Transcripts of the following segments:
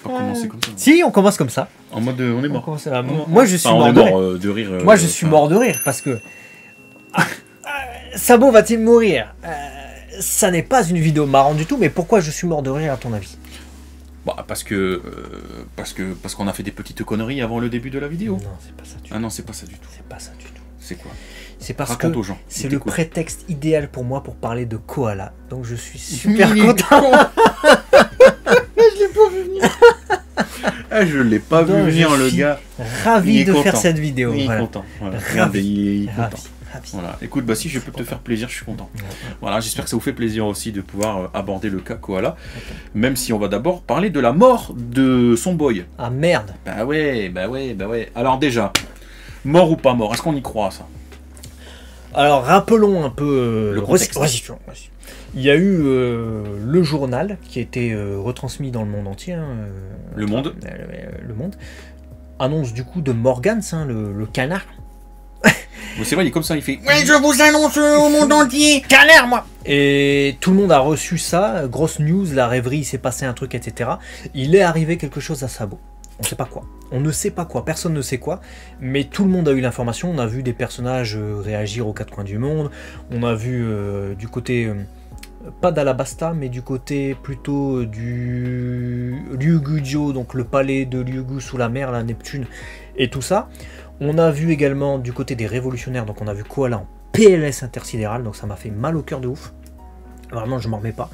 Pas commencer comme ça. Si, on commence comme ça. En mode on est mort. Moi je suis mort de rire. Moi je suis mort de rire parce que Sabo va-t-il mourir? Ça n'est pas une vidéo marrante du tout, mais pourquoi je suis mort de rire à ton avis? Bah parce qu'on a fait des petites conneries avant le début de la vidéo. Non, c'est pas ça du tout. Ah non, c'est pas ça du tout. C'est pas ça du tout. C'est quoi? C'est parce Raconte que aux gens. c'est le prétexte idéal pour moi pour parler de koala. Donc je suis super content. Je l'ai pas vu venir. Ah, je l'ai pas vu venir, le gars. Ravi de faire cette vidéo. Il est voilà. content. Voilà. Regardez, il est content. Ravi. Voilà. Écoute, bah si je peux te faire plaisir, je suis content. Voilà, j'espère que ça vous fait plaisir aussi de pouvoir aborder le cas koala. Même si on va d'abord parler de la mort de son boy. Ah merde. Bah ouais. Alors déjà, mort ou pas mort, est-ce qu'on y croit ça? Alors rappelons un peu le contexte. Il y a eu le journal qui a été retransmis dans le monde entier. Le Monde. Le Monde. Annonce du coup de Morgans, le canard. C'est vrai, il est comme ça, il fait « Oui, je vous annonce au monde entier, canard, moi !» Et tout le monde a reçu ça, grosse news, la rêverie, il s'est passé un truc, etc. Il est arrivé quelque chose à Sabo. On ne sait pas quoi. On ne sait pas quoi, personne ne sait quoi, mais tout le monde a eu l'information. On a vu des personnages réagir aux quatre coins du monde. On a vu du côté, pas d'Alabasta, mais du côté plutôt du Ryugujo, donc le palais de Ryugu sous la mer, la Neptune, et tout ça. On a vu également du côté des révolutionnaires, donc on a vu Koala en PLS intersidéral, donc ça m'a fait mal au cœur de ouf. Vraiment, je m'en remets pas.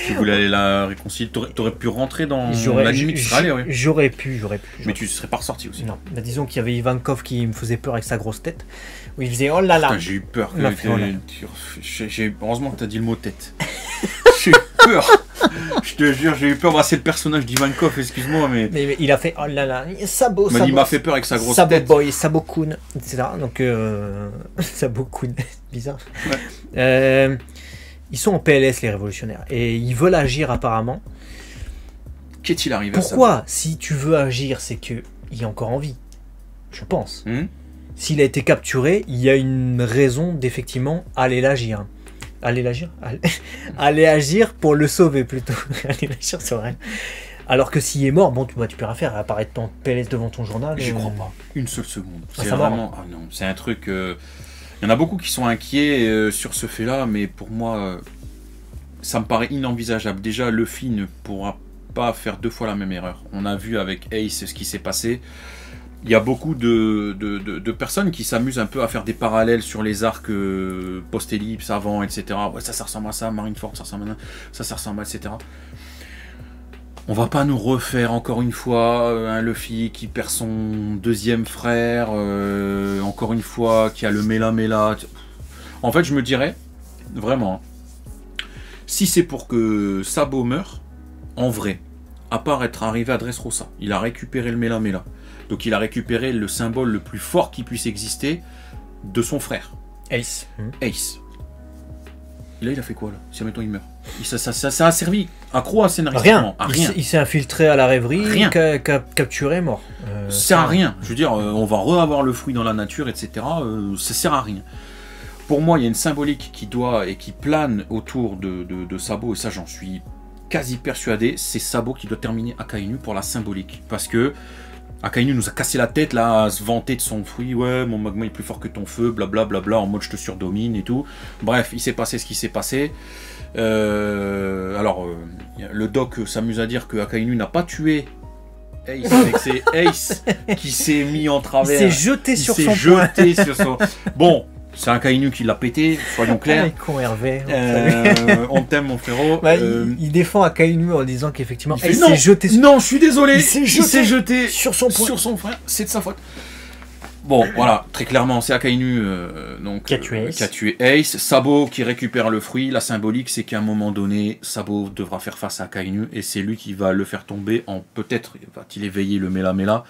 Tu voulais aller la réconcilier, t'aurais pu rentrer dans l'anime, tu serais allé, oui. J'aurais pu. Mais tu serais pas ressorti aussi. Non, bah, disons qu'il y avait Ivankov qui me faisait peur avec sa grosse tête, où il faisait oh là là. Putain, j'ai eu peur. Heureusement que t'as dit le mot tête. J'ai eu peur. Je te jure, j'ai eu peur. Bah, c'est le personnage d'Ivankov, excuse-moi, mais il a fait oh là là, Sabo. Il m'a fait peur avec sa grosse Sabo tête. Boy, Sabo-kun, etc. Donc Sabo-kun, bizarre. Ouais. Ils sont en PLS les révolutionnaires et ils veulent agir apparemment. Qu'est-il arrivé? Pourquoi, si tu veux agir, c'est que il est encore en vie, je pense. S'il a été capturé, il y a une raison d'effectivement aller l'agir. Aller agir pour le sauver plutôt. Aller l'agir, c'est vrai. Alors que s'il est mort, bon, tu peux rien faire, apparaître ton PLS devant ton journal. J'y crois pas. Une seule seconde. C'est ça vraiment. Ah non, c'est un truc. Il y en a beaucoup qui sont inquiets sur ce fait-là, mais pour moi, ça me paraît inenvisageable. Déjà, Luffy ne pourra pas faire deux fois la même erreur. On a vu avec Ace ce qui s'est passé. Il y a beaucoup de personnes qui s'amusent un peu à faire des parallèles sur les arcs post-ellipse, avant, etc. Ouais, ça ressemble à ça, Marineford, ça ressemble à ça ressemble à, etc. On va pas nous refaire encore une fois un Luffy qui perd son deuxième frère, encore une fois qui a le Mela. En fait, je me dirais, vraiment, si c'est pour que Sabo meure, en vrai, à part être arrivé à Dressrosa, il a récupéré le Mela. Donc il a récupéré le symbole le plus fort qui puisse exister de son frère. Ace. Ace. Et là, il a fait quoi, là? Si, admettons, il meurt. Ça a servi à quoi scénaristiquement? Rien. Il s'est infiltré à la rêverie, capturé, mort. Ça sert à rien. Je veux dire, on va re-avoir le fruit dans la nature, etc. Ça sert à rien. Pour moi, il y a une symbolique qui doit et qui plane autour de Sabo, et ça, j'en suis quasi persuadé. C'est Sabo qui doit terminer Akainu pour la symbolique. Parce que Akainu nous a cassé la tête là à se vanter de son fruit, ouais mon magma est plus fort que ton feu, blablabla, en mode je te surdomine et tout. Bref, il s'est passé ce qui s'est passé. Le doc s'amuse à dire que Akainu n'a pas tué Ace, mais que c'est Ace qui s'est mis en travers. Il s'est jeté sur son point. Bon, c'est Akainu qui l'a pété, soyons clairs. Con Hervé. On t'aime mon frérot. Bah, il défend Akainu en disant qu'effectivement il s'est jeté sur... Non, je suis désolé. Il s'est jeté sur son point. Sur son frère, c'est de sa faute. Bon, voilà, très clairement, c'est Akainu qui a tué Ace. Sabo qui récupère le fruit. La symbolique, c'est qu'à un moment donné, Sabo devra faire face à Akainu et c'est lui qui va le faire tomber en peut-être va-t-il éveiller le Mela.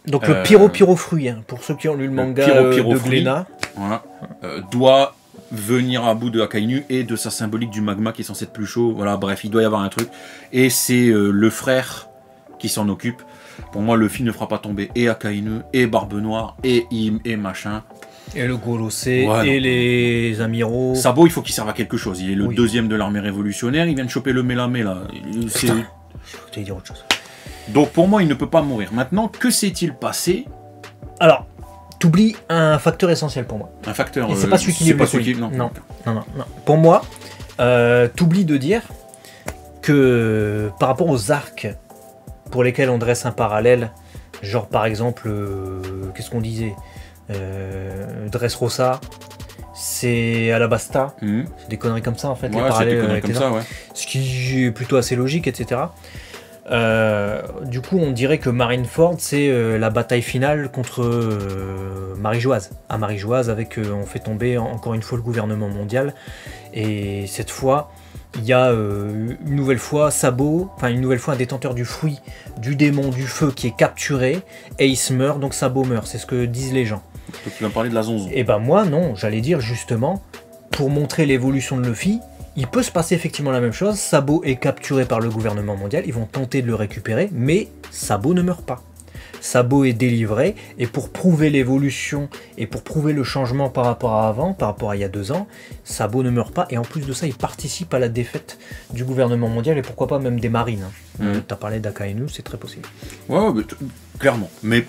Donc le pyro fruit, hein, pour ceux qui ont lu le manga de Glénat, voilà, doit venir à bout de Akainu et de sa symbolique du magma qui est censé être plus chaud. Voilà, bref, il doit y avoir un truc. Et c'est le frère qui s'en occupe. Pour moi, Luffy ne fera pas tomber et Akainu, et Barbe Noire, et Im, et machin. Et le Golossé, Ouais, et non. les amiraux. Sabo, il faut qu'il serve à quelque chose. Il est le Oui. deuxième de l'armée révolutionnaire, il vient de choper le Mélamé, c'est... Putain, je voulais dire autre chose. Donc pour moi, il ne peut pas mourir. Maintenant, que s'est-il passé? Alors, t'oublies un facteur essentiel pour moi. Un facteur... Et c'est pas celui qui c'est est pas celui qui... non. Non. Pour moi, t'oublies de dire que par rapport aux arcs pour lesquels on dresse un parallèle, genre par exemple, qu'est-ce qu'on disait, Dressrosa, c'est Alabasta, Mhm. c'est des conneries comme ça en fait, les Ouais, c'est parallèles des conneries avec comme les ça, arcs, ouais. ce qui est plutôt assez logique, etc. Du coup, on dirait que Marineford, c'est la bataille finale contre Marie-Joise. À Marie-Joise, avec on fait tomber encore une fois le gouvernement mondial. Et cette fois, il y a une nouvelle fois Sabo, enfin une nouvelle fois un détenteur du fruit du démon du feu qui est capturé. Ace meurt, donc Sabo meurt. C'est ce que disent les gens. Donc tu vas me parler de la zonzon. Et ben moi, non, j'allais dire justement, pour montrer l'évolution de Luffy, il peut se passer effectivement la même chose. Sabo est capturé par le gouvernement mondial, ils vont tenter de le récupérer, mais Sabo ne meurt pas. Sabo est délivré, et pour prouver l'évolution, et pour prouver le changement par rapport à avant, par rapport à il y a 2 ans, Sabo ne meurt pas, et en plus de ça, il participe à la défaite du gouvernement mondial, et pourquoi pas même des marines. T'as parlé d'Akainu, c'est très possible. Ouais, mais clairement. Mais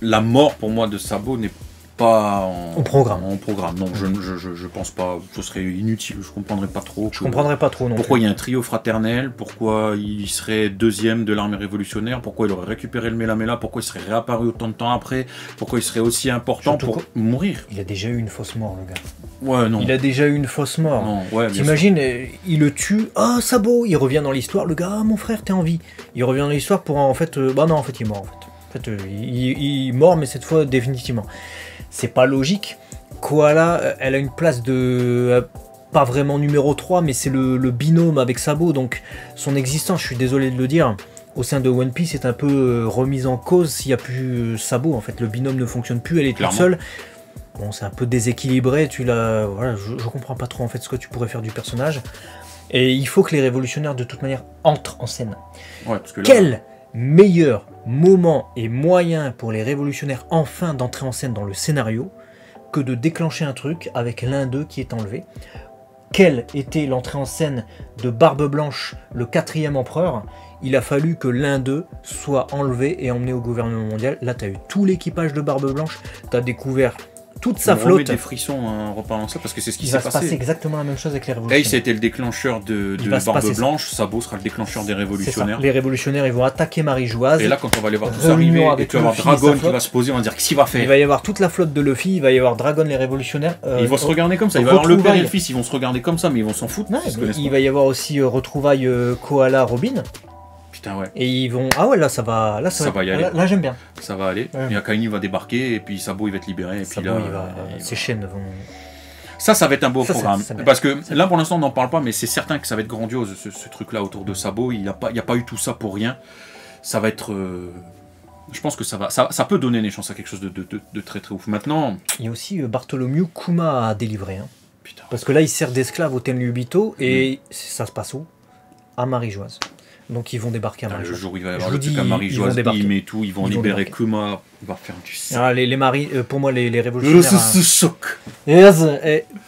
la mort, pour moi, de Sabo n'est pas Au programme. En programme. Non, je pense pas. Ce serait inutile. Je comprendrais pas trop. Je comprendrais pas trop non Pourquoi plus. il y a un trio fraternel? Pourquoi il serait deuxième de l'armée révolutionnaire? Pourquoi il aurait récupéré le Mélamela? Pourquoi il serait réapparu autant de temps après? Pourquoi il serait aussi important Surtout pour mourir? Il a déjà eu une fausse mort, le gars. Ouais, non. Il a déjà eu une fausse mort. Non, ouais, bien sûr. T'imagines, il le tue, ah Sabo, il revient dans l'histoire, le gars, ah, mon frère, t'es en vie. Il revient dans l'histoire pour en fait, bah non, en fait, il est mort en fait. En fait, il est mort, mais cette fois définitivement. C'est pas logique. Koala, elle a une place de pas vraiment numéro 3, mais c'est le binôme avec Sabo, donc son existence, je suis désolé de le dire, au sein de One Piece est un peu remise en cause s'il n'y a plus Sabo. En fait, le binôme ne fonctionne plus, elle est toute seule. Bon, c'est un peu déséquilibré, voilà, je comprends pas trop en fait ce que tu pourrais faire du personnage. Et il faut que les révolutionnaires de toute manière entrent en scène. Ouais, parce que là, Quel meilleur moment et moyen pour les révolutionnaires enfin d'entrer en scène dans le scénario que de déclencher un truc avec l'un d'eux qui est enlevé. Quelle était l'entrée en scène de Barbe Blanche, le 4e empereur? Il a fallu que l'un d'eux soit enlevé et emmené au gouvernement mondial. Là, tu as eu tout l'équipage de Barbe Blanche, tu as découvert toute sa on remet flotte. des frissons en reparlant de ça, parce que c'est ce qui Il s'est va se passer passé. exactement la même chose avec les Ace a révolutionnaires. été le déclencheur de Il va se Barbe passer ça. Blanche, Sabo sera le déclencheur des C'est ça. révolutionnaires. Les révolutionnaires, ils vont attaquer Marie-Joise. Et là, quand on va les voir tous Réunion arriver, et avec tu vas voir Luffy et sa Dragon qui flotte. va se poser, on va dire qu'est-ce qu'il va faire. Il va y avoir toute la flotte de Luffy, il va y avoir Dragon, les révolutionnaires. Ils vont se regarder comme ça, il va y avoir le père et retrouvailles. le fils, ils vont se regarder comme ça, mais ils vont s'en foutre. Non, ils se connaissent il pas. va y avoir aussi retrouvailles Koala, Robin. Putain, ouais, Et ils vont. Ah ouais, là ça va. Là, Ça va y aller. Là, j'aime bien. ça va aller. Ouais. Et Akainu va débarquer, et puis Sabo il va être libéré. Et puis Sabo, là, ses chaînes vont. ça va être un beau Ça, programme. c'est bien. Parce que là, pour l'instant, on n'en parle pas, mais c'est certain que ça va être grandiose, ce truc-là autour de Sabo. Il n'y a pas eu tout ça pour rien. Ça va être. Je pense que ça peut donner des chances à quelque chose de très très ouf. Maintenant, Il y a aussi Bartholomew Kuma à délivrer. Hein. putain. Parce que là, il sert d'esclave au Tenryubito et ça se passe où? À Marie-Joise. Donc ils vont débarquer à Putain, le Marie-Joise. jour où il va y Je avoir vous le truc dis, à ils vont Marie-Joise, débarquer. il met tout, ils vont Ils vont libérer débarquer. Kuma, il va faire du sang. Ah, pour moi, les révolutionnaires. Choc.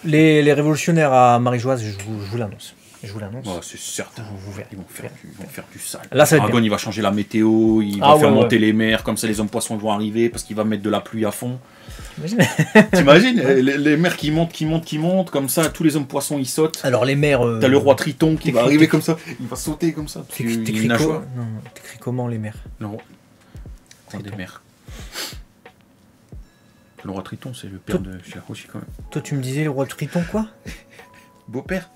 Les révolutionnaires à Marie-Joise, je vous l'annonce. Je vous l'annonce. Ouais, c'est certain. Vous verrez. Ils vont faire du sale. Là, ça va être Dragon, bien. il va changer la météo, il Ah va faire ouais, monter les mers, comme ça les hommes poissons vont arriver parce qu'il va mettre de la pluie à fond. T'imagines T'imagines les mers qui montent, comme ça, tous les hommes poissons ils sautent. Alors les mères. T'as le roi Triton qui va t'écris- arriver comme ça, il va sauter comme ça. T'écris comment les mères? Le roi des mers. Le roi Triton, c'est le père de Shirahoshi quand même. Toi, tu me disais le roi Triton quoi? Beau-père.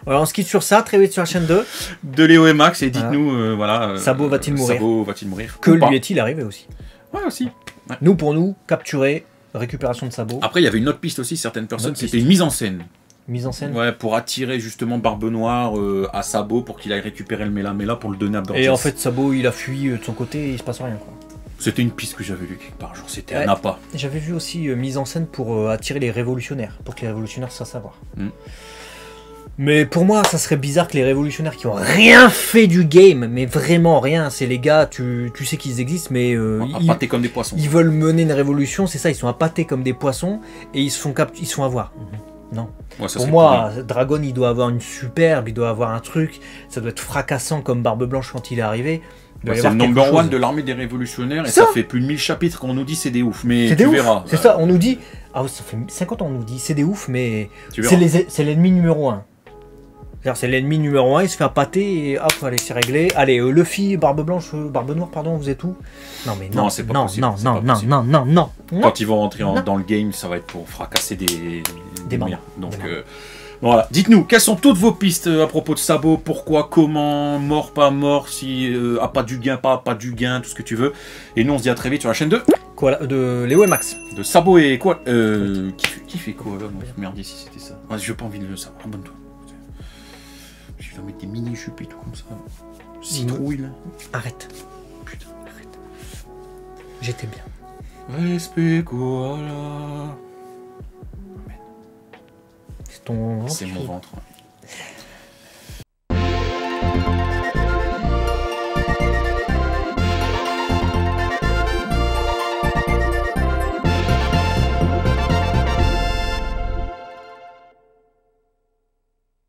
Alors on se quitte sur ça, très vite sur la chaîne 2. De Léo et Max, et dites-nous, voilà. Sabo va-t-il mourir? Sabo va-t-il mourir? Que Ou pas. lui est-il arrivé aussi? Ouais, aussi. Nous, pour nous, capturer, récupération de Sabo, Après, il y avait une autre piste aussi, certaines personnes, autre piste. c'était une mise en scène. mise en scène. Ouais, pour attirer justement Barbe Noire à Sabo pour qu'il aille récupérer le Mélamela pour le donner à Burgess. Et en fait, Sabo, il a fui de son côté et il se passe rien. Quoi. C'était une piste que j'avais lue quelque part, genre c'était Ouais. un appât. J'avais vu aussi mise en scène pour attirer les révolutionnaires, pour que les révolutionnaires sachent savoir. Mais pour moi, ça serait bizarre que les révolutionnaires qui ont rien fait du game, mais vraiment rien, c'est les gars, tu sais qu'ils existent, mais Appâtés comme des poissons. ils veulent mener une révolution, c'est ça, ils sont appâtés comme des poissons et ils se font avoir. Non. Ouais, ça Pour serait moi, Dragon, il doit avoir une superbe, il doit avoir un truc, ça doit être fracassant comme Barbe Blanche quand il est arrivé. Il doit y c'est le avoir quelque number one chose. de l'armée des révolutionnaires et Ça ça fait plus de 1000 chapitres qu'on nous dit c'est des ouf, mais C'est tu des ouf. verras. C'est ça, on nous dit. Ah, ça fait 50 ans on nous dit c'est des ouf, mais Tu verras. c'est l'ennemi numéro 1. C'est l'ennemi numéro 1, il se fait appâter et hop, allez, c'est réglé. Allez, Luffy, Barbe Blanche, Barbe Noire, pardon, vous êtes où? Non, mais non, c'est pas non, possible, non, c'est non, pas non, possible. non, non, non, non. Quand ils vont rentrer Non. dans le game, ça va être pour fracasser des membres. moyens. Donc Des membres. voilà. Dites-nous, quelles sont toutes vos pistes à propos de Sabo? Pourquoi? Comment? Mort? Pas mort? Si pas du gain? Pas du gain? Tout ce que tu veux. Et nous, on se dit à très vite sur la chaîne Quoi, de Léo et Max. de Sabo et quoi qui fait quoi là? Merde, si c'était ça. Ah, j'ai pas envie de le savoir. Abonne-toi. Je vais mettre des mini jupes et tout comme ça. Citrouille là. Arrête, Putain. arrête. J'étais bien. Respect koala. C'est ton. C'est mon ventre. Ouais.